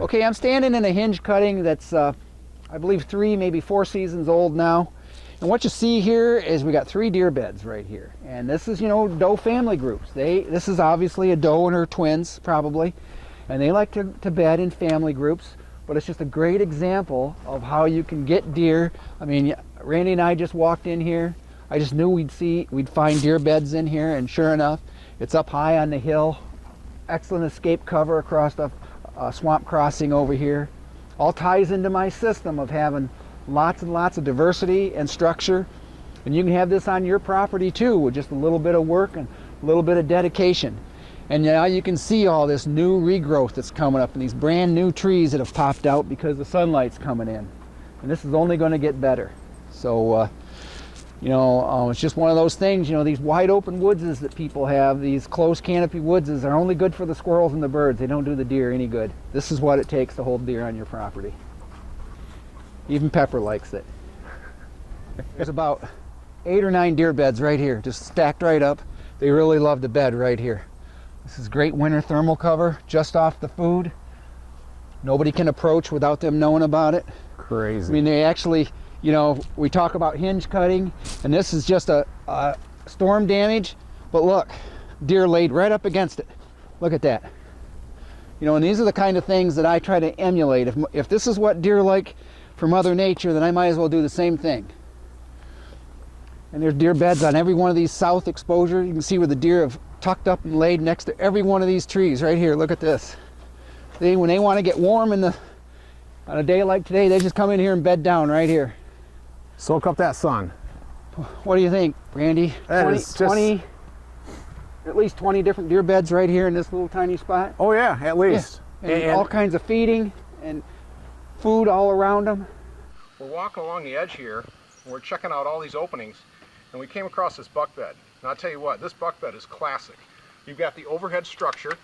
Okay, I'm standing in a hinge cutting that's, I believe 3, maybe 4 seasons old now. And what you see here is we got 3 deer beds right here. And this is, you know, doe family groups. This is obviously a doe and her twins, probably. And they like to bed in family groups. But it's just a great example of how you can get deer. I mean, Randy and I just walked in here. I just knew we'd find deer beds in here, and sure enough, it's up high on the hill. Excellent escape cover across the swamp crossing over here. All ties into my system of having lots and lots of diversity and structure. And you can have this on your property too, with just a little bit of work and a little bit of dedication. And now you can see all this new regrowth that's coming up and these brand new trees that have popped out because the sunlight's coming in. And this is only going to get better. So, you know, it's just one of those things, you know, these wide open woodses that people have, these closed canopy woodses, are only good for the squirrels and the birds. They don't do the deer any good. This is what it takes to hold deer on your property. Even Pepper likes it. There's about 8 or 9 deer beds right here, just stacked right up. They really love to bed right here. This is great winter thermal cover, just off the food. Nobody can approach without them knowing about it. Crazy. I mean, they actually, you know, we talk about hinge cutting, and this is just a storm damage, but look, deer laid right up against it. Look at that. You know, and these are the kind of things that I try to emulate. If this is what deer like for Mother Nature, then I might as well do the same thing. And there's deer beds on every one of these south exposure. You can see where the deer have tucked up and laid next to every one of these trees right here. Look at this. When they want to get warm on a day like today, they just come in here and bed down right here. Soak up that sun. What do you think, Randy? That 20, at least 20 different deer beds right here in this little tiny spot. Oh yeah, at least. Yeah. And all kinds of feeding and food all around them. We're walking along the edge here, and we're checking out all these openings, and we came across this buck bed. And I'll tell you what, this buck bed is classic. You've got the overhead structure.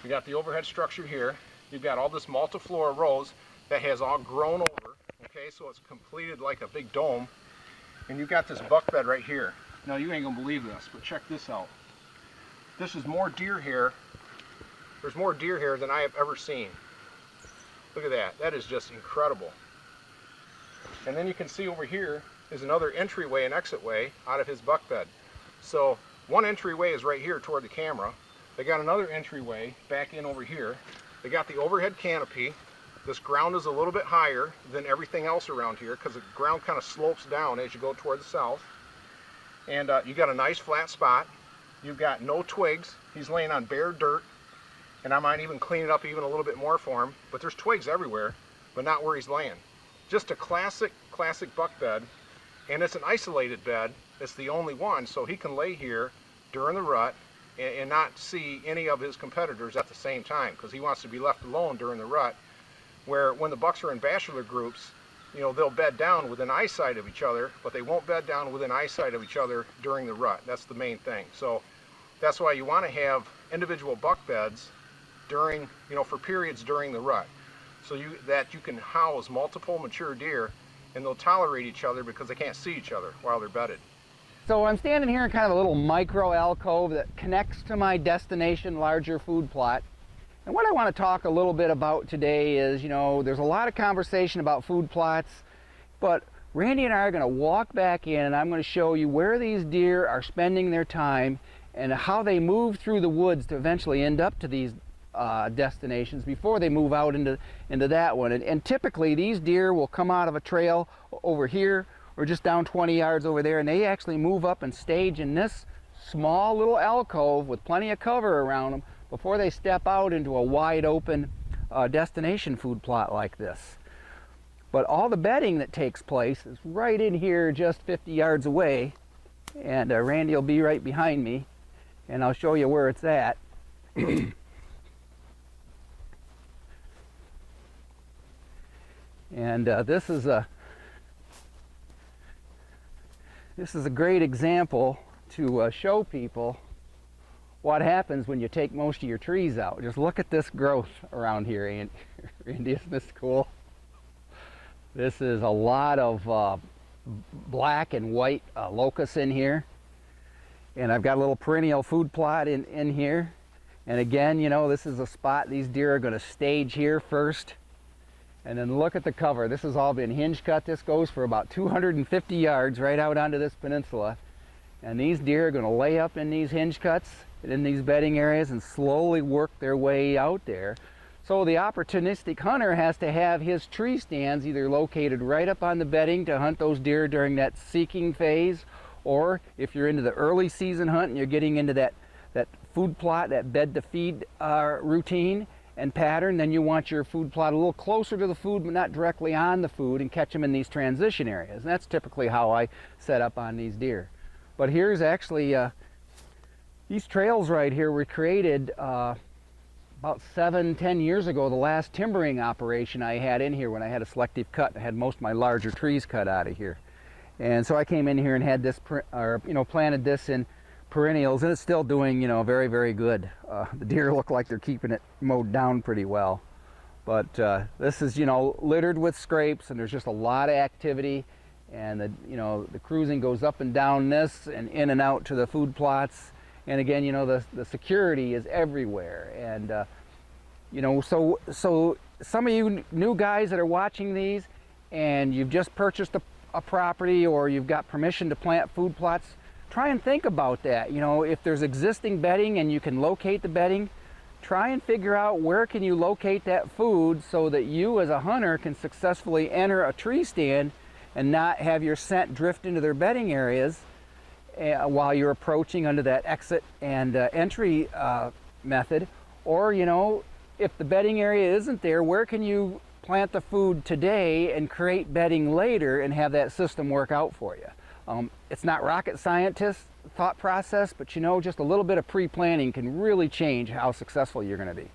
You got the overhead structure here. You've got all this multiflora rose that has all grown over. Okay, so it's completed like a big dome. And you've got this buck bed right here. Now you ain't gonna believe this, but check this out. This is more deer hair. There's more deer hair than I have ever seen. Look at that. That is just incredible. And then you can see over here is another entryway and exitway out of his buck bed. So one entryway is right here toward the camera. They got another entryway back in over here. They got the overhead canopy. This ground is a little bit higher than everything else around here because the ground kind of slopes down as you go toward the south. And you got a nice flat spot. You've got no twigs. He's laying on bare dirt. And I might even clean it up even a little bit more for him. But there's twigs everywhere, but not where he's laying. Just a classic buck bed. And it's an isolated bed. It's the only one, so he can lay here during the rut and not see any of his competitors at the same time because he wants to be left alone during the rut. Where when the bucks are in bachelor groups, you know, they'll bed down within eyesight of each other, but they won't bed down within eyesight of each other during the rut. That's the main thing. So that's why you want to have individual buck beds during, you know, for periods during the rut, so that you can house multiple mature deer and they'll tolerate each other because they can't see each other while they're bedded. So I'm standing here in kind of a little micro alcove that connects to my destination larger food plot. And what I want to talk a little bit about today is, you know, there's a lot of conversation about food plots, but Randy and I are going to walk back in and I'm going to show you where these deer are spending their time and how they move through the woods to eventually end up to these destinations before they move out into that one. And typically these deer will come out of a trail over here or just down 20 yards over there, and they actually move up and stage in this small little alcove with plenty of cover around them before they step out into a wide open destination food plot like this. But all the bedding that takes place is right in here just 50 yards away, and Randy will be right behind me and I'll show you where it's at. And this is a great example to show people what happens when you take most of your trees out. Just look at this growth around here, Randy. Isn't this cool? This is a lot of black and white locust in here, and I've got a little perennial food plot in here, And again, you know, this is a spot these deer are going to stage here first. And then look at the cover. This has all been hinge cut. This goes for about 250 yards right out onto this peninsula. And these deer are going to lay up in these hinge cuts and in these bedding areas and slowly work their way out there. So the opportunistic hunter has to have his tree stands either located right up on the bedding to hunt those deer during that seeking phase, or if you're into the early season hunt and you're getting into that food plot, that bed to feed routine and pattern, then you want your food plot a little closer to the food but not directly on the food, and catch them in these transition areas. And that's typically how I set up on these deer. But here's actually, these trails right here were created about 7-10 years ago, the last timbering operation I had in here when I had a selective cut. I had most of my larger trees cut out of here. And so I came in here and had this, planted this in perennials, and it's still doing, very, very good. The deer look like they're keeping it mowed down pretty well. But this is, littered with scrapes, and there's just a lot of activity. And the cruising goes up and down this and in and out to the food plots. And again, the security is everywhere. And so some of you new guys that are watching these, and you've just purchased a property, or you've got permission to plant food plots, try and think about that. If there's existing bedding and you can locate the bedding, try and figure out where can you locate that food so that you as a hunter can successfully enter a tree stand and not have your scent drift into their bedding areas while you're approaching under that exit and entry method. Or, if the bedding area isn't there, where can you plant the food today and create bedding later and have that system work out for you? It's not rocket scientist thought process, but just a little bit of pre-planning can really change how successful you're going to be.